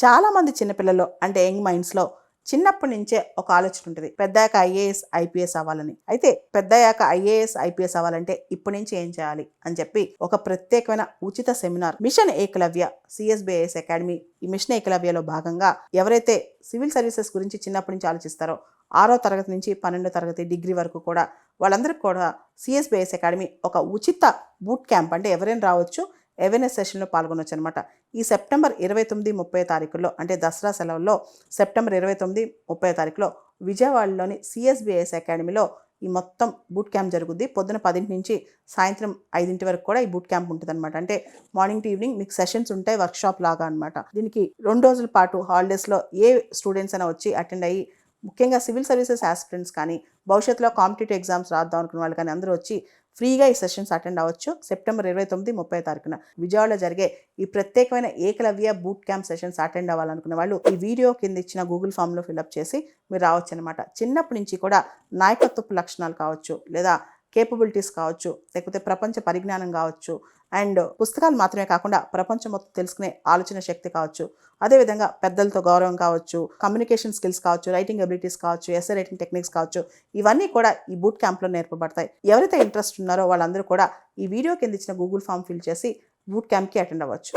చాలా మంది చిన్నపిల్లల్లో అంటే యంగ్ మైండ్స్లో చిన్నప్పటి నుంచే ఒక ఆలోచన ఉంటుంది, పెద్దయ్యాక ఐఏఎస్ ఐపీఎస్ అవ్వాలని. అయితే పెద్దయ్యాక ఐఏఎస్ ఐపీఎస్ అవ్వాలంటే ఇప్పటి నుంచి ఏం చేయాలి అని చెప్పి ఒక ప్రత్యేకమైన ఉచిత seminar mission Ekalavya CSBIS academy. ఈ మిషన్ ఏకలవ్యలో భాగంగా ఎవరైతే సివిల్ సర్వీసెస్ గురించి చిన్నప్పటి నుంచి ఆలోచిస్తారో 6వ తరగతి నుంచి 12వ తరగతి డిగ్రీ వరకు కూడా వాళ్ళందరికీ కూడా సిఎస్బిఐఎస్ అకాడమీ ఒక ఉచిత బూట్ క్యాంప్, అంటే ఎవరైనా రావచ్చు, అవేర్నెస్ సెషన్లో పాల్గొనవచ్చు అనమాట. ఈ సెప్టెంబర్ 29, 30 తారీఖుల్లో, అంటే దసరా సెలవుల్లో సెప్టెంబర్ 29, 30 తారీఖులో విజయవాడలోని సిఎస్బిఐఎస్ అకాడమీలో ఈ మొత్తం బూట్ క్యాంప్ జరుగుద్ది. పొద్దున 10 నుంచి సాయంత్రం 5 వరకు కూడా ఈ బూట్ క్యాంప్ ఉంటుంది అనమాట. అంటే మార్నింగ్ టు ఈవినింగ్ మీకు సెషన్స్ ఉంటాయి, వర్క్షాప్ లాగా అనమాట. దీనికి 2 రోజుల పాటు హాలిడేస్లో ఏ స్టూడెంట్స్ అయినా వచ్చి అటెండ్ అయ్యి, ముఖ్యంగా సివిల్ సర్వీసెస్ ఆస్పిరెంట్స్ కానీ, భవిష్యత్తులో కాంపిటేటివ్ ఎగ్జామ్స్ రాద్దాం అనుకున్న వాళ్ళు కానీ అందరూ వచ్చి ఫ్రీగా ఈ సెషన్స్ అటెండ్ అవ్వచ్చు. సెప్టెంబర్ 29, 30 తారీఖున విజయవాడలో జరిగే ఈ ప్రత్యేకమైన Eklavya boot camp sessions attend అవ్వాలనుకున్న వాళ్ళు ఈ వీడియో కింద ఇచ్చిన గూగుల్ ఫామ్లో ఫిల్అప్ చేసి మీరు రావచ్చు అనమాట. చిన్నప్పటి నుంచి కూడా నాయకత్వపు లక్షణాలు కావచ్చు, లేదా కేపబిలిటీస్ కావచ్చు, లేకపోతే ప్రపంచ పరిజ్ఞానం కావచ్చు, అండ్ పుస్తకాలు మాత్రమే కాకుండా ప్రపంచం మొత్తం తెలుసుకునే ఆలోచన శక్తి కావచ్చు, అదేవిధంగా పెద్దలతో గౌరవం కావచ్చు, కమ్యూనికేషన్ స్కిల్స్ కావచ్చు, రైటింగ్ అబిలిటీస్ కావచ్చు, ఎస్ఏ రైటింగ్ టెక్నిక్స్ కావచ్చు, ఇవన్నీ కూడా ఈ బూట్ క్యాంప్లో నేర్పబడతాయి. ఎవరైతే ఇంట్రెస్ట్ ఉన్నారో వాళ్ళందరూ కూడా ఈ వీడియో కింద ఇచ్చిన గూగుల్ ఫామ్ ఫిల్ చేసి బూట్ క్యాంప్కి అటెండ్ అవ్వచ్చు.